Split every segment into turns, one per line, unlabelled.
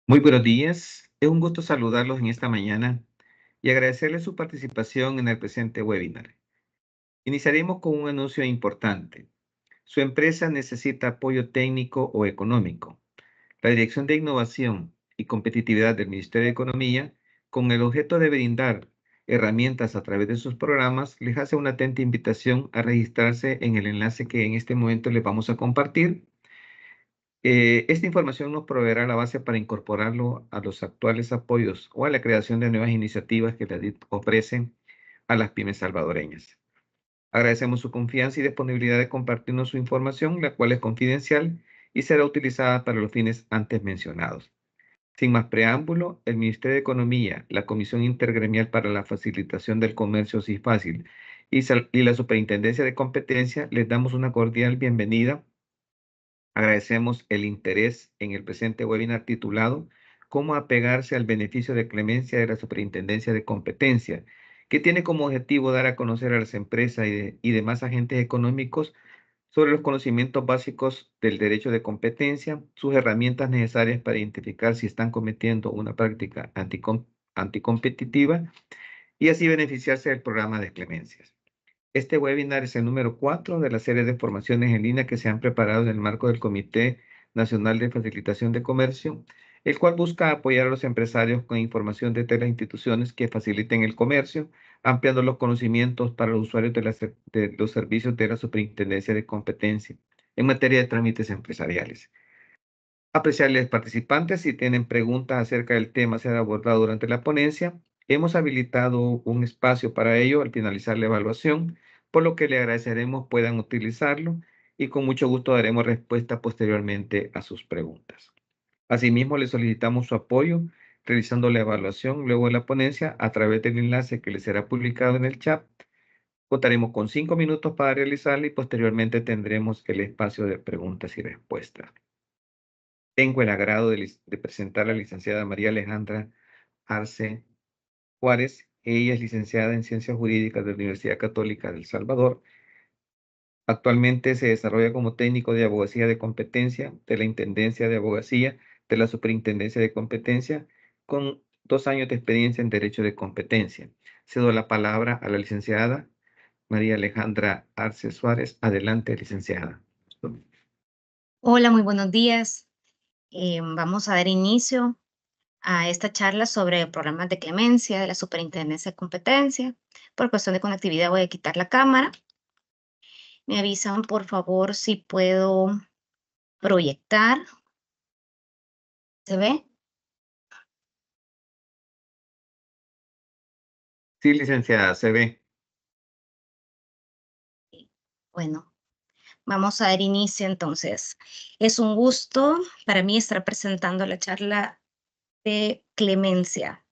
Muy buenos días. Es un gusto saludarlos en esta mañana y agradecerles su participación en el presente webinar. Iniciaremos con un anuncio importante. Su empresa necesita apoyo técnico o económico. La Dirección de Innovación y Competitividad del Ministerio de Economía, con el objeto de brindar herramientas a través de sus programas, les hace una atenta invitación a registrarse en el enlace que en este momento les vamos a compartir. Esta información nos proveerá la base para incorporarlo a los actuales apoyos o a la creación de nuevas iniciativas que la DIT ofrecen a las pymes salvadoreñas. Agradecemos su confianza y disponibilidad de compartirnos su información, la cual es confidencial y será utilizada para los fines antes mencionados. Sin más preámbulo, el Ministerio de Economía, la Comisión Intergremial para la Facilitación del Comercio CIFACIL y la Superintendencia de Competencia les damos una cordial bienvenida. Agradecemos el interés en el presente webinar titulado "Cómo apegarse al beneficio de clemencia de la Superintendencia de Competencia", que tiene como objetivo dar a conocer a las empresas y demás agentes económicos sobre los conocimientos básicos del derecho de competencia, sus herramientas necesarias para identificar si están cometiendo una práctica anticompetitiva y así beneficiarse del programa de clemencias. Este webinar es el número 4 de la serie de formaciones en línea que se han preparado en el marco del Comité Nacional de Facilitación de Comercio, el cual busca apoyar a los empresarios con información de las instituciones que faciliten el comercio, ampliando los conocimientos para los usuarios de los servicios de la Superintendencia de Competencia en materia de trámites empresariales. Apreciarles participantes, si tienen preguntas acerca del tema a ser abordado durante la ponencia, hemos habilitado un espacio para ello al finalizar la evaluación, por lo que le agradeceremos puedan utilizarlo y con mucho gusto daremos respuesta posteriormente a sus preguntas. Asimismo, le solicitamos su apoyo realizando la evaluación luego de la ponencia a través del enlace que les será publicado en el chat. Contaremos con 5 minutos para realizarla y posteriormente tendremos el espacio de preguntas y respuestas. Tengo el agrado de presentar a la licenciada María Alejandra Arce Juárez. Ella es licenciada en Ciencias Jurídicas de la Universidad Católica de El Salvador. Actualmente se desarrolla como técnico de abogacía de competencia de la Intendencia de Abogacía de la Superintendencia de Competencia, con 2 años de experiencia en Derecho de Competencia. Cedo la palabra a la licenciada María Alejandra Arce Suárez. Adelante, licenciada.
Hola, muy buenos días. Vamos a dar inicio a esta charla sobre programas de clemencia de la Superintendencia de Competencia. Por cuestión de conectividad voy a quitar la cámara. Me avisan, por favor, si puedo proyectar. ¿Se ve?
Sí, licenciada, se ve.
Bueno, vamos a dar inicio entonces. Es un gusto para mí estar presentando la charla de clemencia.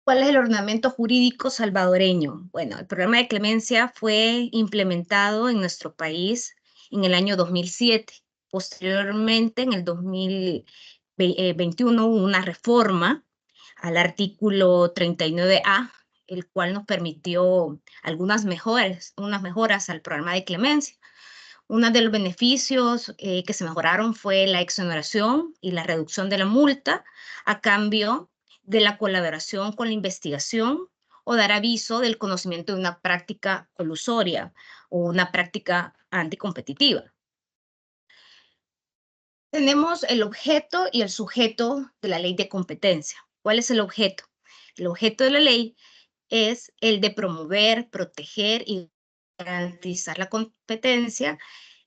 ¿Cuál es el ordenamiento jurídico salvadoreño? Bueno, el programa de clemencia fue implementado en nuestro país en el año 2007. Posteriormente, en el 2021, hubo una reforma al artículo 39A, el cual nos permitió unas mejoras al programa de clemencia. Uno de los beneficios que se mejoraron fue la exoneración y la reducción de la multa a cambio de la colaboración con la investigación o dar aviso del conocimiento de una práctica colusoria o una práctica anticompetitiva. Tenemos el objeto y el sujeto de la ley de competencia. ¿Cuál es el objeto? El objeto de la ley es el de promover, proteger y garantizar la competencia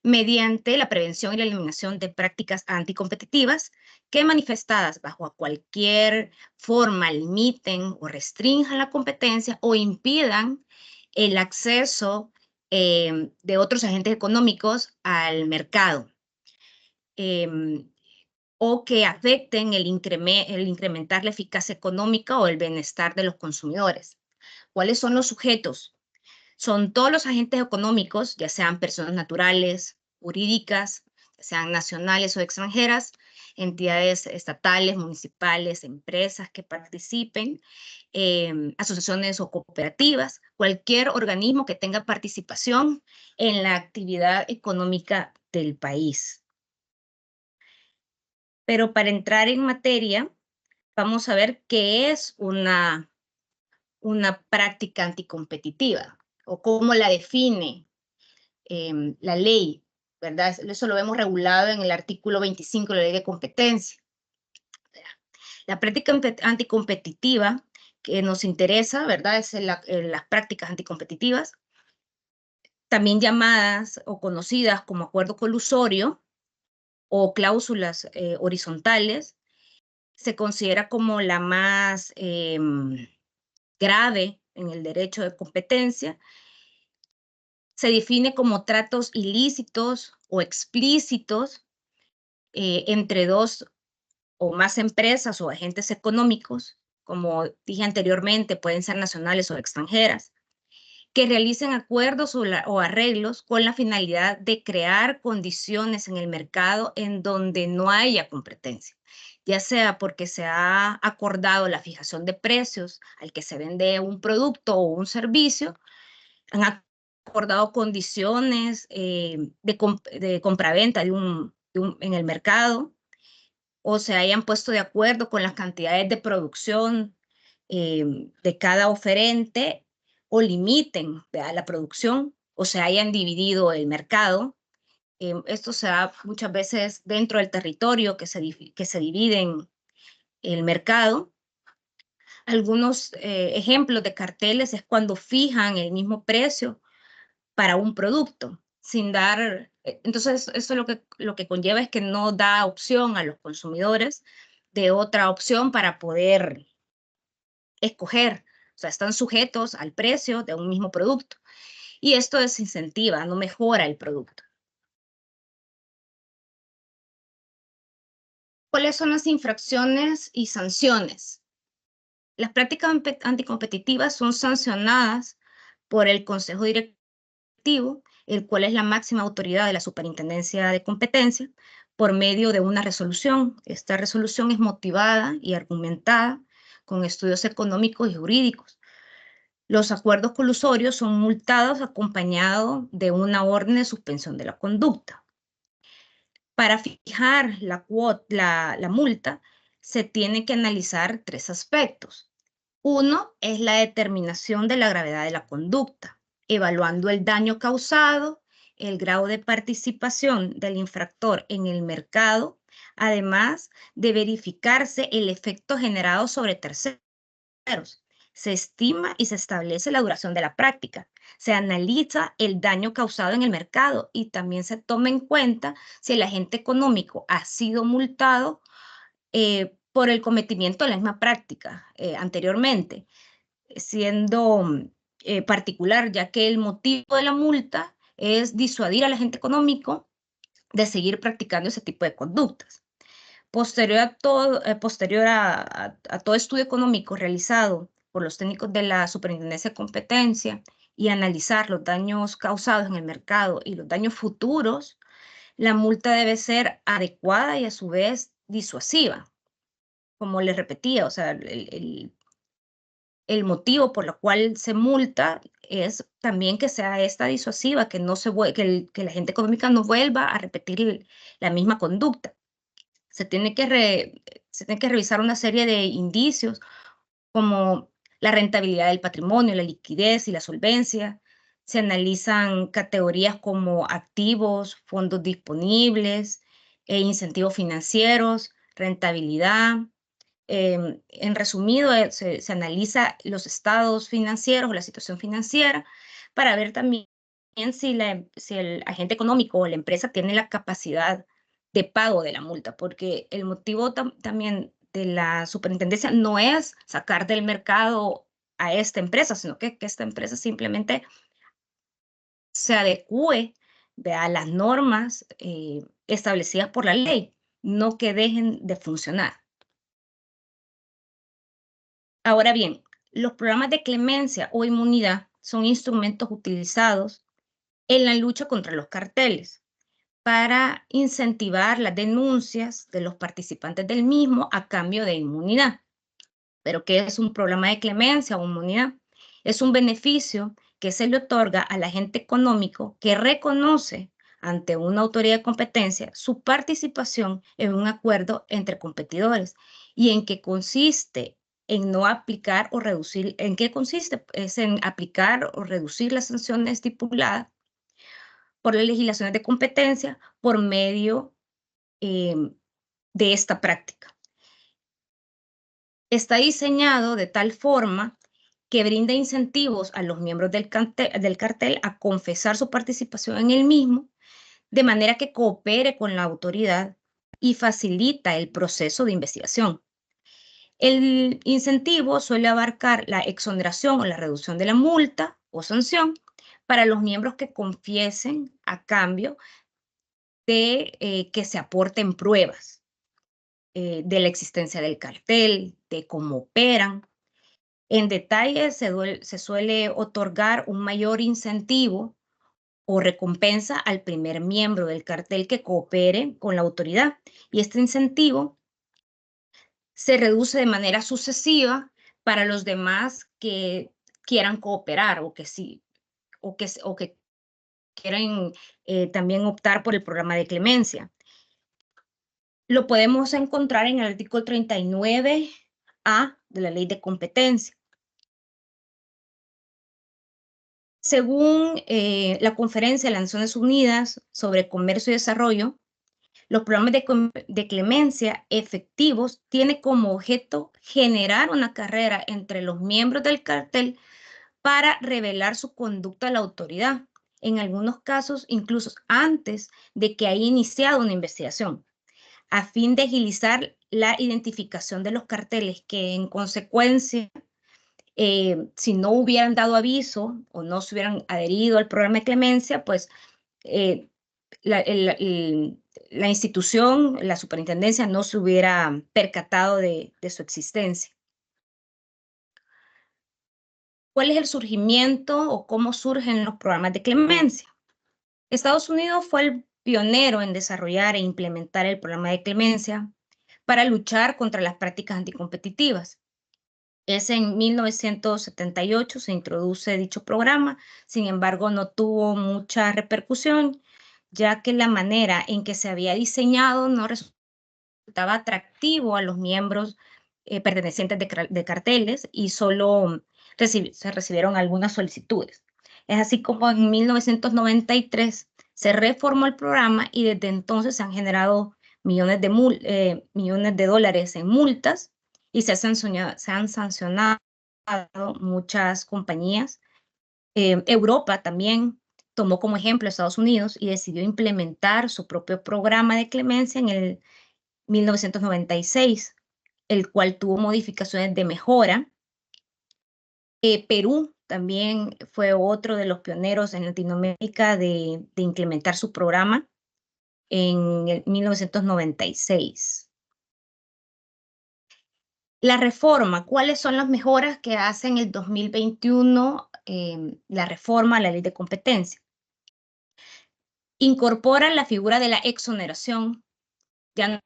mediante la prevención y la eliminación de prácticas anticompetitivas que manifestadas bajo cualquier forma limiten o restrinjan la competencia o impidan el acceso de otros agentes económicos al mercado. O que afecten el incrementar la eficacia económica o el bienestar de los consumidores. ¿Cuáles son los sujetos? Son todos los agentes económicos, ya sean personas naturales, jurídicas, ya sean nacionales o extranjeras, entidades estatales, municipales, empresas que participen, asociaciones o cooperativas, cualquier organismo que tenga participación en la actividad económica del país. Pero para entrar en materia, vamos a ver qué es una práctica anticompetitiva o cómo la define la ley, ¿verdad? Eso lo vemos regulado en el artículo 25 de la Ley de Competencia. La práctica anticompetitiva que nos interesa, ¿verdad? Es las prácticas anticompetitivas, también llamadas o conocidas como acuerdo colusorio o cláusulas horizontales, se considera como la más grave en el derecho de competencia. Se define como tratos ilícitos o explícitos entre dos o más empresas o agentes económicos, como dije anteriormente, pueden ser nacionales o extranjeras, que realicen acuerdos o arreglos con la finalidad de crear condiciones en el mercado en donde no haya competencia, ya sea porque se ha acordado la fijación de precios al que se vende un producto o un servicio, han acordado condiciones de compraventa en el mercado, o se hayan puesto de acuerdo con las cantidades de producción de cada oferente, o limiten, ¿verdad?, la producción, o se hayan dividido el mercado. Esto se da muchas veces dentro del territorio que se dividen el mercado. Algunos ejemplos de carteles es cuando fijan el mismo precio para un producto, sin dar, entonces eso lo que conlleva es que no da opción a los consumidores de otra opción para poder escoger, o sea, están sujetos al precio de un mismo producto. Y esto desincentiva, no mejora el producto. ¿Cuáles son las infracciones y sanciones? Las prácticas anticompetitivas son sancionadas por el Consejo Directivo, el cual es la máxima autoridad de la Superintendencia de Competencia, por medio de una resolución. Esta resolución es motivada y argumentada con estudios económicos y jurídicos. Los acuerdos colusorios son multados acompañados de una orden de suspensión de la conducta. Para fijar la multa, se tiene que analizar tres aspectos. Uno es la determinación de la gravedad de la conducta, evaluando el daño causado, el grado de participación del infractor en el mercado, además de verificarse el efecto generado sobre terceros. Se estima y se establece la duración de la práctica. Se analiza el daño causado en el mercado y también se toma en cuenta si el agente económico ha sido multado por el cometimiento de la misma práctica anteriormente, siendo particular, ya que el motivo de la multa es disuadir al agente económico de seguir practicando ese tipo de conductas. Posterior a todo estudio económico realizado por los técnicos de la Superintendencia de Competencia y analizar los daños causados en el mercado y los daños futuros, la multa debe ser adecuada y a su vez disuasiva. Como les repetía, o sea, el motivo por el cual se multa es también que sea esta disuasiva, que, no que la agente económica no vuelva a repetir la misma conducta. Se tiene que revisar una serie de indicios como la rentabilidad del patrimonio, la liquidez y la solvencia. Se analizan categorías como activos, fondos disponibles, incentivos financieros, rentabilidad. En resumido, se analiza los estados financieros o la situación financiera para ver también si el agente económico o la empresa tiene la capacidad de pago de la multa, porque el motivo también de la superintendencia no es sacar del mercado a esta empresa, sino que esta empresa simplemente se adecue a las normas establecidas por la ley, no que dejen de funcionar. Ahora bien, los programas de clemencia o inmunidad son instrumentos utilizados en la lucha contra los carteles para incentivar las denuncias de los participantes del mismo a cambio de inmunidad. ¿Pero qué es un programa de clemencia o inmunidad? Es un beneficio que se le otorga al agente económico que reconoce ante una autoridad de competencia su participación en un acuerdo entre competidores. ¿Y en qué consiste? En no aplicar o reducir, ¿en qué consiste? Es en aplicar o reducir las sanciones estipuladas por las legislaciones de competencia por medio de esta práctica. Está diseñado de tal forma que brinda incentivos a los miembros del cartel a confesar su participación en el mismo, de manera que coopere con la autoridad y facilita el proceso de investigación. El incentivo suele abarcar la exoneración o la reducción de la multa o sanción para los miembros que confiesen a cambio de que se aporten pruebas de la existencia del cartel, de cómo operan. En detalle, se suele otorgar un mayor incentivo o recompensa al primer miembro del cartel que coopere con la autoridad. Y este incentivo se reduce de manera sucesiva para los demás que quieran cooperar o que sí, o que quieren también optar por el programa de clemencia. Lo podemos encontrar en el artículo 39A de la Ley de Competencia. Según la Conferencia de las Naciones Unidas sobre Comercio y Desarrollo, los programas de clemencia efectivos tienen como objeto generar una carrera entre los miembros del cartel para revelar su conducta a la autoridad, en algunos casos incluso antes de que haya iniciado una investigación, a fin de agilizar la identificación de los carteles que en consecuencia si no hubieran dado aviso o no se hubieran adherido al programa de clemencia, pues eh, la institución, la superintendencia, no se hubiera percatado de su existencia. ¿Cuál es el surgimiento o cómo surgen los programas de clemencia? Estados Unidos fue el pionero en desarrollar e implementar el programa de clemencia para luchar contra las prácticas anticompetitivas. Es en 1978 se introduce dicho programa, sin embargo no tuvo mucha repercusión, ya que la manera en que se había diseñado no resultaba atractivo a los miembros pertenecientes de carteles y solo se recibieron algunas solicitudes. Es así como en 1993 se reformó el programa y desde entonces se han generado millones de dólares en multas y se han sancionado muchas compañías. Europa también tomó como ejemplo a Estados Unidos y decidió implementar su propio programa de clemencia en el 1996, el cual tuvo modificaciones de mejora. Perú también fue otro de los pioneros en Latinoamérica de implementar su programa en el 1996. La reforma, ¿cuáles son las mejoras que hace en el 2021 la reforma a la ley de competencia? Incorpora la figura de la exoneración, ya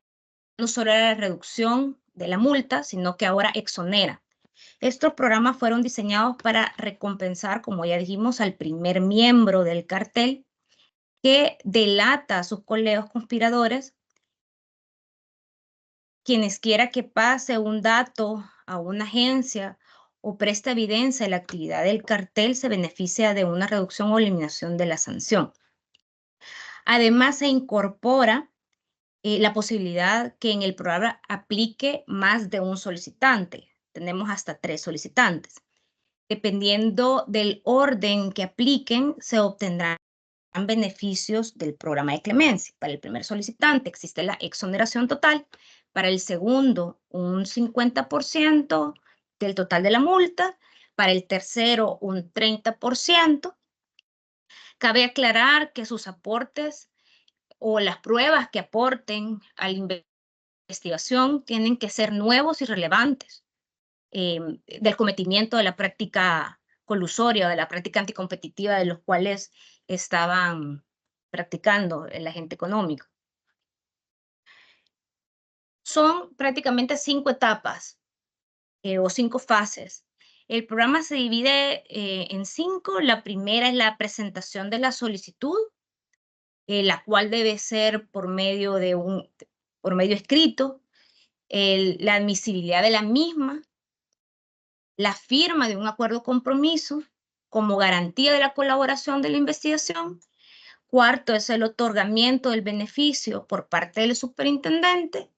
no solo la reducción de la multa, sino que ahora exonera. Estos programas fueron diseñados para recompensar, como ya dijimos, al primer miembro del cartel que delata a sus colegas conspiradores. Quienes quiera que pase un dato a una agencia o preste evidencia de la actividad del cartel se beneficia de una reducción o eliminación de la sanción. Además, se incorpora la posibilidad que en el programa aplique más de un solicitante. Tenemos hasta 3 solicitantes. Dependiendo del orden que apliquen, se obtendrán beneficios del programa de clemencia. Para el primer solicitante existe la exoneración total, para el segundo un 50% del total de la multa, para el tercero un 30%. Cabe aclarar que sus aportes o las pruebas que aporten a la investigación tienen que ser nuevos y relevantes del cometimiento de la práctica colusoria o de la práctica anticompetitiva de los cuales estaban practicando el agente económico. Son prácticamente 5 etapas o 5 fases. El programa se divide en 5. La primera es la presentación de la solicitud. la cual debe ser por medio escrito, la admisibilidad de la misma, la firma de un acuerdo compromiso como garantía de la colaboración de la investigación. Cuarto es el otorgamiento del beneficio por parte del superintendente.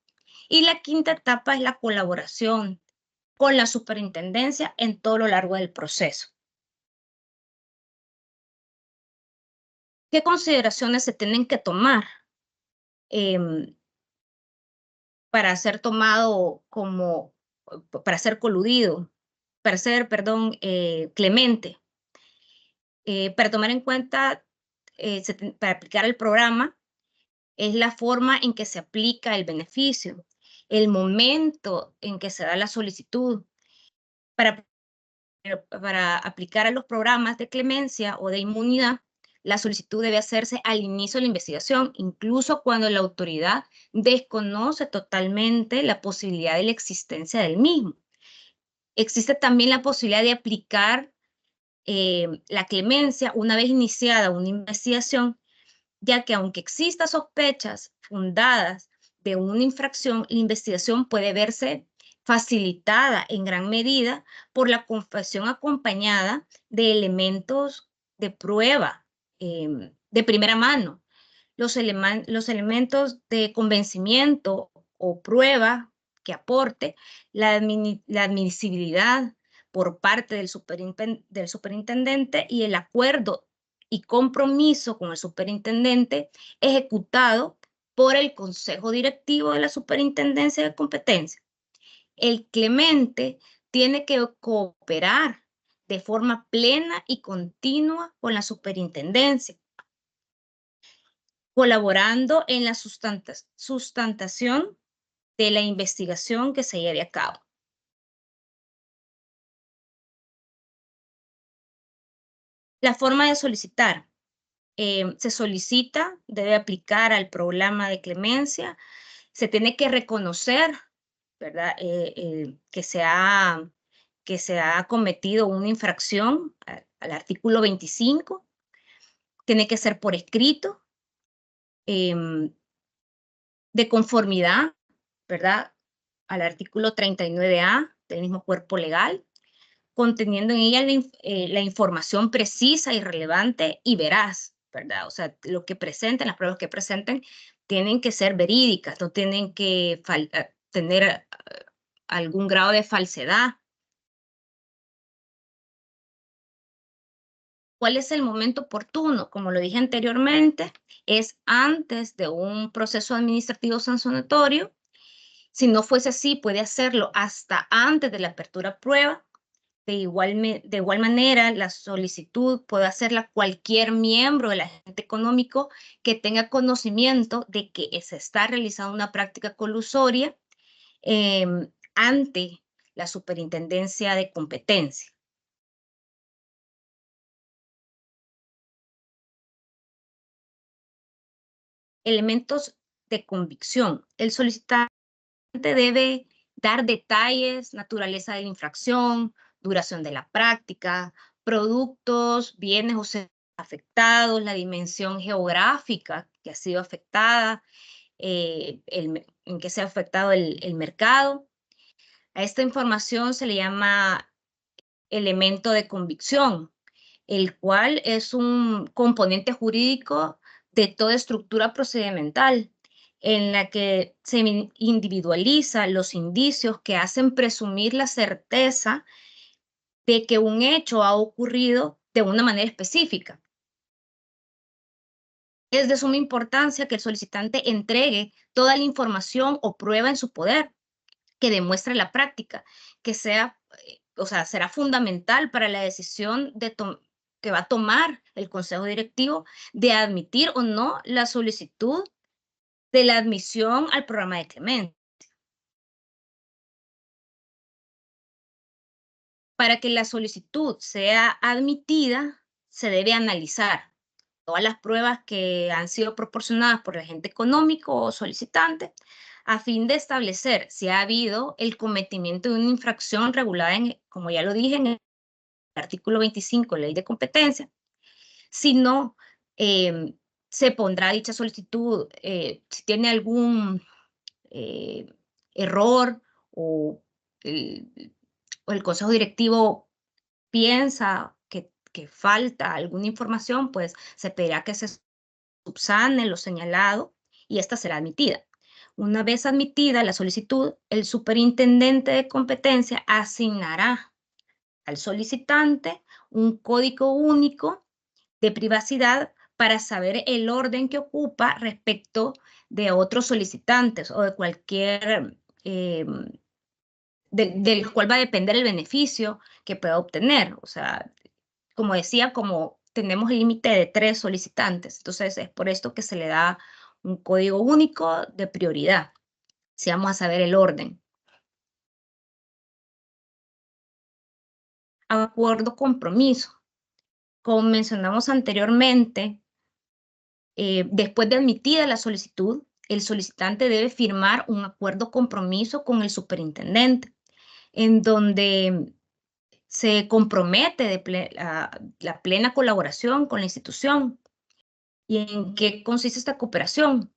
Y la quinta etapa es la colaboración con la superintendencia en todo lo largo del proceso. ¿Qué consideraciones se tienen que tomar para ser tomado como, para ser coludido, para ser, perdón, clemente? Para tomar en cuenta, para aplicar el programa, es la forma en que se aplica el beneficio, el momento en que se da la solicitud. Para aplicar a los programas de clemencia o de inmunidad, la solicitud debe hacerse al inicio de la investigación, incluso cuando la autoridad desconoce totalmente la posibilidad de la existencia del mismo. Existe también la posibilidad de aplicar la clemencia una vez iniciada una investigación, ya que aunque existan sospechas fundadas de una infracción, la investigación puede verse facilitada en gran medida por la confesión acompañada de elementos de prueba de primera mano. Los elementos de convencimiento o prueba que aporte la admisibilidad por parte del superintendente y el acuerdo y compromiso con el superintendente ejecutado por el consejo directivo de la superintendencia de competencia. El clemente tiene que cooperar de forma plena y continua con la superintendencia, colaborando en la sustantación de la investigación que se lleve a cabo. La forma de solicitar. Se solicita, debe aplicar al programa de clemencia, se tiene que reconocer, ¿verdad? Que se ha cometido una infracción al artículo 25, tiene que ser por escrito, de conformidad, ¿verdad? Al artículo 39A del mismo cuerpo legal, conteniendo en ella la información precisa y relevante y veraz, ¿verdad? O sea, lo que presenten, las pruebas que presenten, tienen que ser verídicas, no tienen que tener algún grado de falsedad. ¿Cuál es el momento oportuno? Como lo dije anteriormente, es antes de un proceso administrativo sancionatorio. Si no fuese así, puede hacerlo hasta antes de la apertura a prueba. De igual manera, la solicitud puede hacerla cualquier miembro del agente económico que tenga conocimiento de que se está realizando una práctica colusoria ante la superintendencia de competencia. Elementos de convicción. El solicitante debe dar detalles, naturaleza de la infracción, duración de la práctica, productos, bienes o servicios afectados, la dimensión geográfica que ha sido afectada, en que se ha afectado el mercado. A esta información se le llama elemento de convicción, el cual es un componente jurídico de toda estructura procedimental, en la que se individualiza los indicios que hacen presumir la certeza de que un hecho ha ocurrido de una manera específica. Es de suma importancia que el solicitante entregue toda la información o prueba en su poder que demuestre la práctica, que sea, o sea, será fundamental para la decisión que va a tomar el consejo directivo de admitir o no la solicitud de la admisión al programa de clemencia. Para que la solicitud sea admitida, se debe analizar todas las pruebas que han sido proporcionadas por el agente económico o solicitante a fin de establecer si ha habido el cometimiento de una infracción regulada como ya lo dije, en el artículo 25 de la Ley de Competencia. Si no, se pondrá dicha solicitud, si tiene algún error o el consejo directivo piensa que falta alguna información, pues se pedirá que se subsane lo señalado y esta será admitida. Una vez admitida la solicitud, el superintendente de competencia asignará al solicitante un código único de privacidad para saber el orden que ocupa respecto de otros solicitantes o de cualquier, del cual va a depender el beneficio que pueda obtener. O sea, como decía, como tenemos el límite de 3 solicitantes, entonces es por esto que se le da un código único de prioridad, si vamos a saber el orden. Acuerdo compromiso. Como mencionamos anteriormente, después de admitida la solicitud, el solicitante debe firmar un acuerdo compromiso con el superintendente, en donde se compromete la plena colaboración con la institución. ¿Y en qué consiste esta cooperación?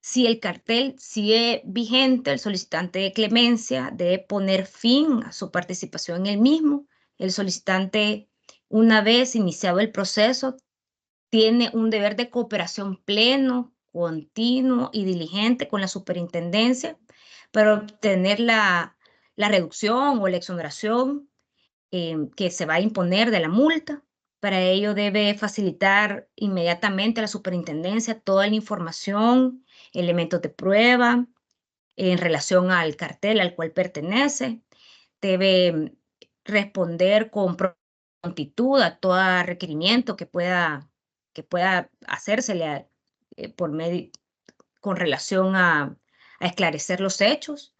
Si el cartel sigue vigente, el solicitante de clemencia debe poner fin a su participación en el mismo. El solicitante, una vez iniciado el proceso, tiene un deber de cooperación pleno, continuo y diligente con la superintendencia para obtener la reducción o la exoneración que se va a imponer de la multa. Para ello debe facilitar inmediatamente a la superintendencia toda la información, elementos de prueba en relación al cartel al cual pertenece. Debe responder con prontitud a todo requerimiento que pueda hacérsele por medio, con relación a esclarecer los hechos.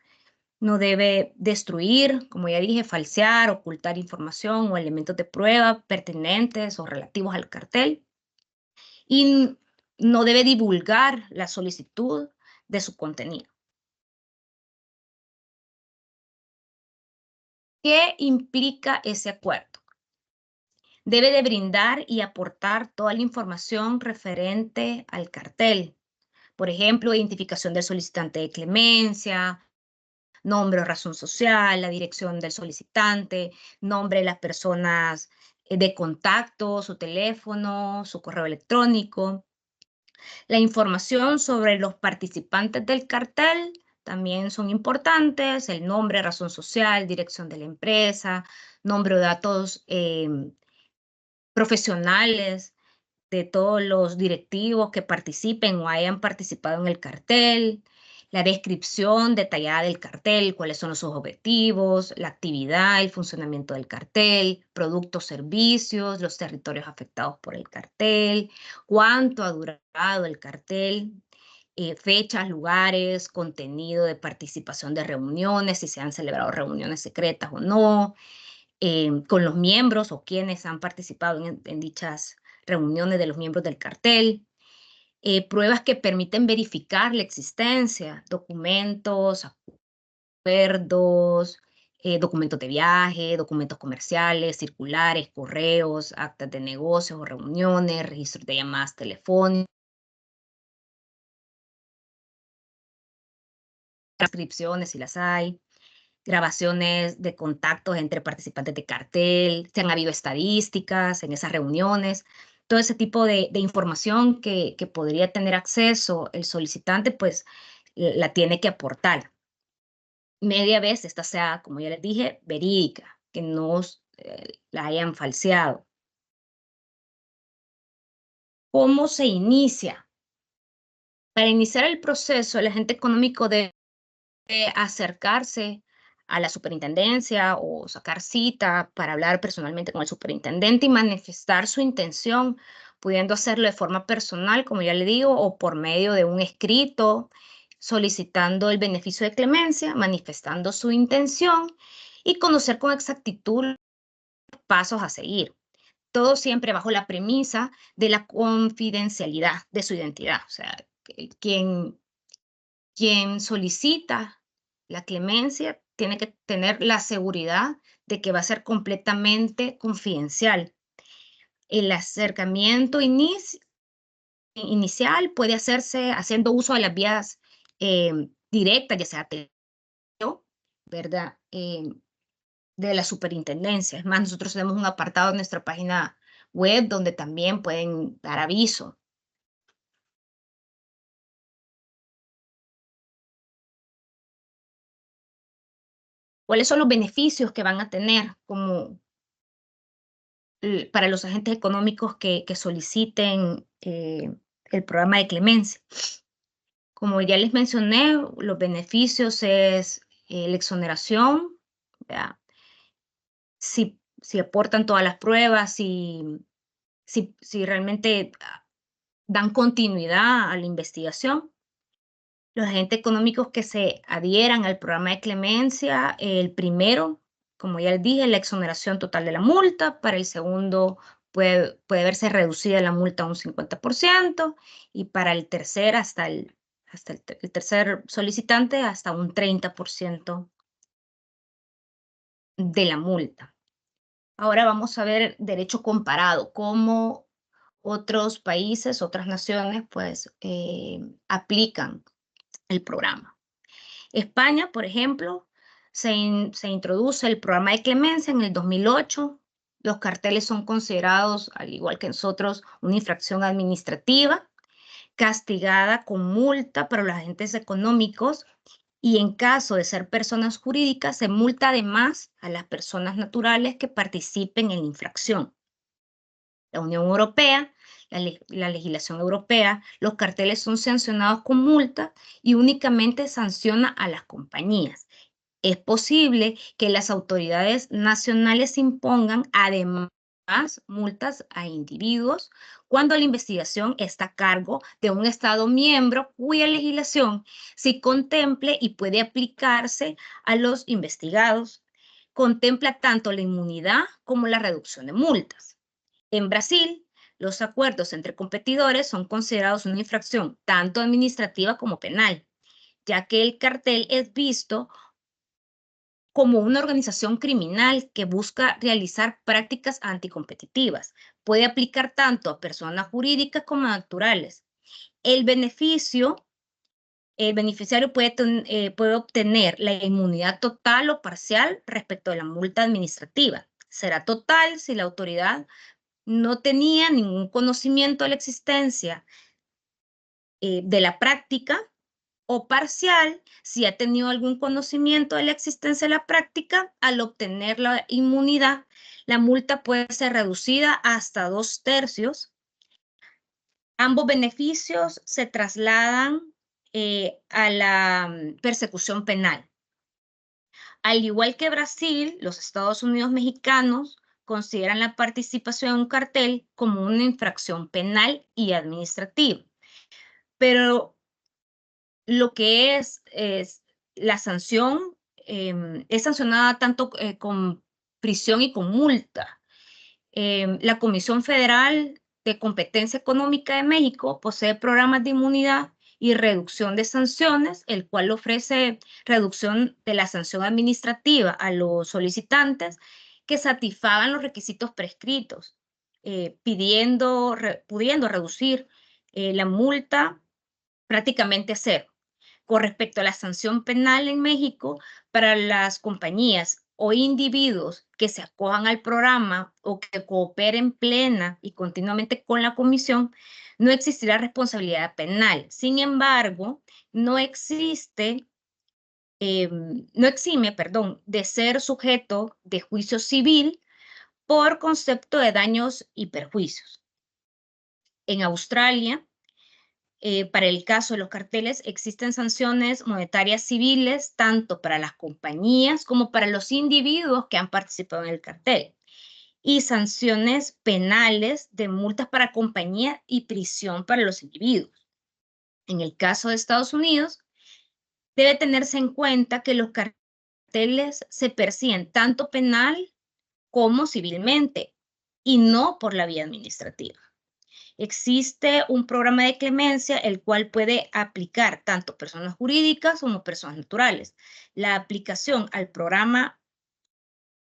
No debe destruir, como ya dije, falsear, ocultar información o elementos de prueba pertinentes o relativos al cartel. Y no debe divulgar la solicitud de su contenido. ¿Qué implica ese acuerdo? Debe de brindar y aportar toda la información referente al cartel. Por ejemplo, identificación del solicitante de clemencia, nombre o razón social, la dirección del solicitante, nombre de las personas de contacto, su teléfono, su correo electrónico. La información sobre los participantes del cartel también son importantes, el nombre, razón social, dirección de la empresa, nombre o datos profesionales de todos los directivos que participen o hayan participado en el cartel, la descripción detallada del cartel, cuáles son sus objetivos, la actividad, el funcionamiento del cartel, productos, servicios, los territorios afectados por el cartel, cuánto ha durado el cartel, fechas, lugares, contenido de participación de reuniones, si se han celebrado reuniones secretas o no, con los miembros o quienes han participado en dichas reuniones de los miembros del cartel, pruebas que permiten verificar la existencia, documentos, acuerdos, documentos de viaje, documentos comerciales, circulares, correos, actas de negocios o reuniones, registros de llamadas telefónicas, transcripciones si las hay, grabaciones de contactos entre participantes de cartel, si han habido estadísticas en esas reuniones, todo ese tipo de información que podría tener acceso el solicitante, pues la tiene que aportar. Media vez esta sea, como ya les dije, verídica, que no la hayan falseado. ¿Cómo se inicia? Para iniciar el proceso, el agente económico debe acercarse a la superintendencia o sacar cita para hablar personalmente con el superintendente y manifestar su intención, pudiendo hacerlo de forma personal, como ya le digo, o por medio de un escrito, solicitando el beneficio de clemencia, manifestando su intención y conocer con exactitud los pasos a seguir. Todo siempre bajo la premisa de la confidencialidad de su identidad. O sea, quien solicita la clemencia tiene que tener la seguridad de que va a ser completamente confidencial. El acercamiento inicia inicial puede hacerse haciendo uso de las vías directas, ya sea telefónico, ¿verdad? De la superintendencia. Es más, nosotros tenemos un apartado en nuestra página web donde también pueden dar aviso. ¿Cuáles son los beneficios que van a tener para los agentes económicos que soliciten el programa de clemencia? Como ya les mencioné, los beneficios es la exoneración, ¿verdad? Si aportan todas las pruebas, si realmente dan continuidad a la investigación. Los agentes económicos que se adhieran al programa de clemencia, el primero, como ya les dije, la exoneración total de la multa. Para el segundo, puede verse reducida la multa a un 50%, y para el tercer, el tercer solicitante, hasta un 30% de la multa. Ahora vamos a ver derecho comparado, cómo otros países, otras naciones, pues, aplican el programa. España, por ejemplo, se introduce el programa de clemencia en el 2008. Los carteles son considerados, al igual que nosotros, una infracción administrativa, castigada con multa para los agentes económicos, y en caso de ser personas jurídicas, se multa además a las personas naturales que participen en la infracción. La Unión Europea, la legislación europea, los carteles son sancionados con multa y únicamente sanciona a las compañías. Es posible que las autoridades nacionales impongan además multas a individuos cuando la investigación está a cargo de un Estado miembro cuya legislación sí contemple y puede aplicarse a los investigados. Contempla tanto la inmunidad como la reducción de multas. En Brasil, los acuerdos entre competidores son considerados una infracción tanto administrativa como penal, ya que el cartel es visto como una organización criminal que busca realizar prácticas anticompetitivas. Puede aplicar tanto a personas jurídicas como naturales. El beneficiario puede obtener la inmunidad total o parcial respecto de la multa administrativa. Será total si la autoridad no tenía ningún conocimiento de la existencia de la práctica, o parcial si ha tenido algún conocimiento de la existencia de la práctica. Al obtener la inmunidad, la multa puede ser reducida hasta 2/3. Ambos beneficios se trasladan a la persecución penal. Al igual que Brasil, los Estados Unidos mexicanos consideran la participación en un cartel como una infracción penal y administrativa. Pero lo que es la sanción, es sancionada tanto con prisión y con multa. La Comisión Federal de Competencia Económica de México posee programas de inmunidad y reducción de sanciones, el cual ofrece reducción de la sanción administrativa a los solicitantes que satisfagan los requisitos prescritos, pudiendo reducir la multa prácticamente a cero. Con respecto a la sanción penal en México, para las compañías o individuos que se acojan al programa o que cooperen plena y continuamente con la comisión, no existirá responsabilidad penal. Sin embargo, no exime, de ser sujeto de juicio civil por concepto de daños y perjuicios. En Australia, para el caso de los carteles, existen sanciones monetarias civiles tanto para las compañías como para los individuos que han participado en el cartel, y sanciones penales de multas para compañías y prisión para los individuos. En el caso de Estados Unidos, debe tenerse en cuenta que los carteles se persiguen tanto penal como civilmente y no por la vía administrativa. Existe un programa de clemencia el cual puede aplicar tanto personas jurídicas como personas naturales. La aplicación al programa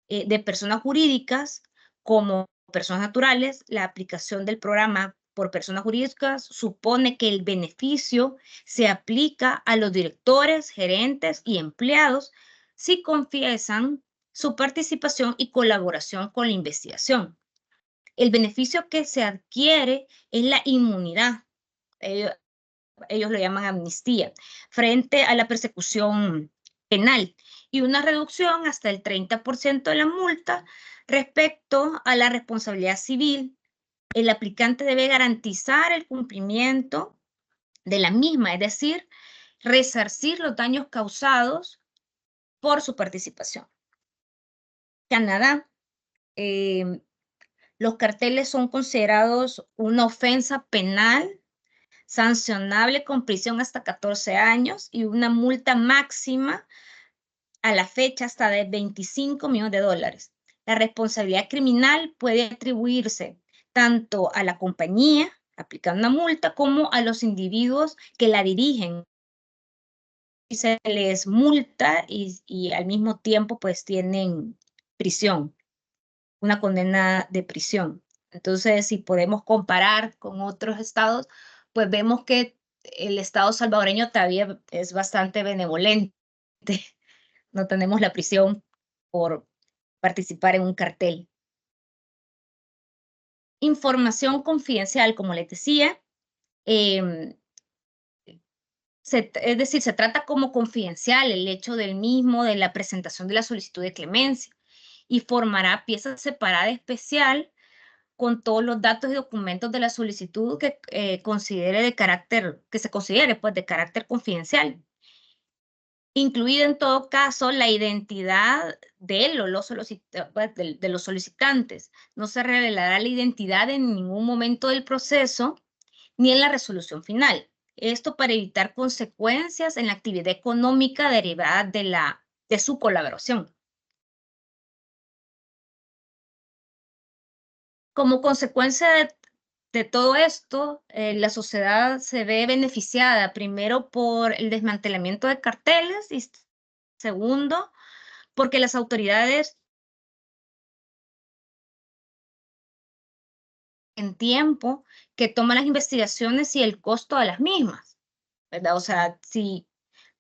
de personas jurídicas como personas naturales, la aplicación del programa por personas jurídicas supone que el beneficio se aplica a los directores, gerentes y empleados si confiesan su participación y colaboración con la investigación. El beneficio que se adquiere es la inmunidad. Ellos lo llaman amnistía, frente a la persecución penal y una reducción hasta el 30% de la multa respecto a la responsabilidad civil. El aplicante debe garantizar el cumplimiento de la misma, es decir, resarcir los daños causados por su participación. Canadá, los carteles son considerados una ofensa penal sancionable con prisión hasta 14 años y una multa máxima a la fecha hasta de $25 millones. La responsabilidad criminal puede atribuirse tanto a la compañía, aplicando una multa, como a los individuos que la dirigen. Y se les multa y al mismo tiempo pues tienen prisión, una condena de prisión. Entonces, si podemos comparar con otros estados, pues vemos que el estado salvadoreño todavía es bastante benevolente. No tenemos la prisión por participar en un cartel. Información confidencial, como les decía, es decir, se trata como confidencial el hecho del mismo, de la presentación de la solicitud de clemencia, y formará pieza separada especial con todos los datos y documentos de la solicitud que se considere pues de carácter confidencial, incluida en todo caso la identidad de los solicitantes. No se revelará la identidad en ningún momento del proceso ni en la resolución final. Esto para evitar consecuencias en la actividad económica derivada de su colaboración. Como consecuencia de todo esto, la sociedad se ve beneficiada primero por el desmantelamiento de carteles y segundo, porque las autoridades en tiempo que toman las investigaciones y el costo de las mismas, ¿verdad? O sea, si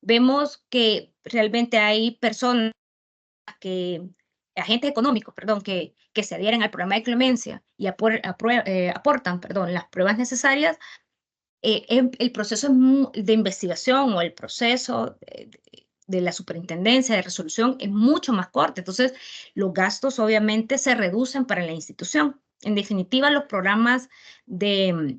vemos que realmente hay personas agentes económicos, perdón, que se adhieren al programa de clemencia y aportan, perdón, las pruebas necesarias, el proceso de investigación o el proceso de la superintendencia de resolución es mucho más corto. Entonces, los gastos obviamente se reducen para la institución. En definitiva, los programas de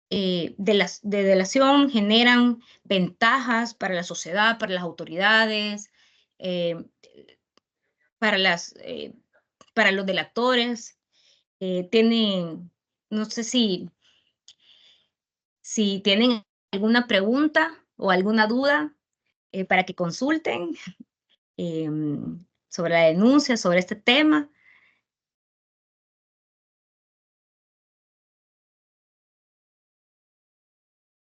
delación generan ventajas para la sociedad, para las autoridades, eh, para, para los delatores. Tienen, no sé si tienen alguna pregunta o alguna duda para que consulten sobre la denuncia, sobre este tema.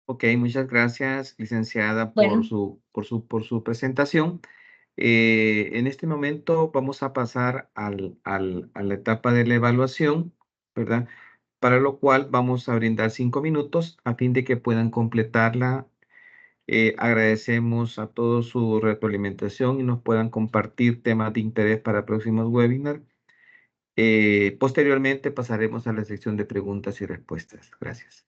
Ok, muchas gracias, licenciada, por
Bueno,
su presentación. En este momento vamos a pasar a la etapa de la evaluación, ¿verdad? Para lo cual vamos a brindar 5 minutos a fin de que puedan completarla. Agradecemos a todos su retroalimentación y nos puedan compartir temas de interés para próximos webinars. Posteriormente pasaremos a la sección de preguntas y respuestas. Gracias.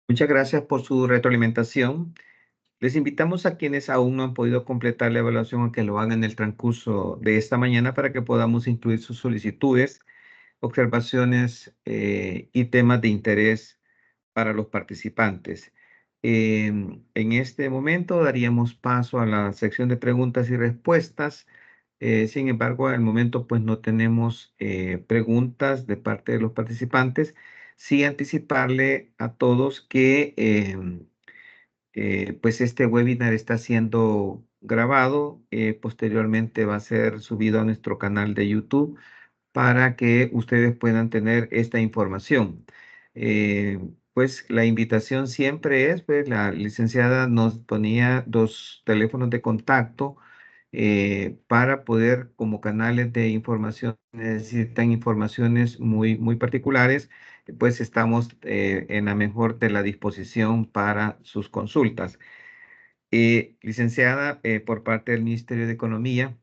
Muchas gracias por su retroalimentación. Les invitamos a quienes aún no han podido completar la evaluación a que lo hagan en el transcurso de esta mañana para que podamos incluir sus solicitudes, observaciones y temas de interés para los participantes. En este momento daríamos paso a la sección de preguntas y respuestas. Sin embargo, al momento pues no tenemos preguntas de parte de los participantes. Sí anticiparle a todos que pues este webinar está siendo grabado. Posteriormente va a ser subido a nuestro canal de YouTube para que ustedes puedan tener esta información. Pues la invitación siempre es, pues la licenciada nos ponía 2 teléfonos de contacto para poder, como canales de información, necesitan informaciones muy particulares, pues estamos en la mejor de la disposición para sus consultas. Licenciada, por parte del Ministerio de Economía,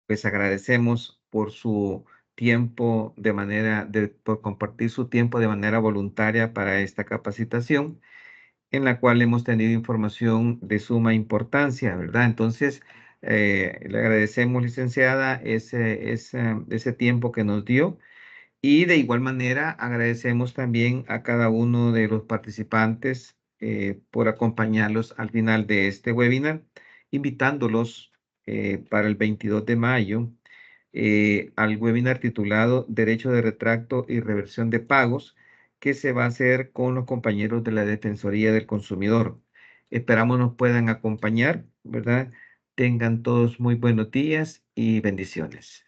pues agradecemos por su tiempo por compartir su tiempo de manera voluntaria para esta capacitación, en la cual hemos tenido información de suma importancia, ¿verdad? Entonces, le agradecemos, licenciada, ese tiempo que nos dio. Y de igual manera agradecemos también a cada uno de los participantes por acompañarlos al final de este webinar, invitándolos para el 22 de mayo al webinar titulado Derecho de retracto y reversión de pagos, que se va a hacer con los compañeros de la Defensoría del Consumidor. Esperamos nos puedan acompañar, ¿verdad? Tengan todos muy buenos días y bendiciones.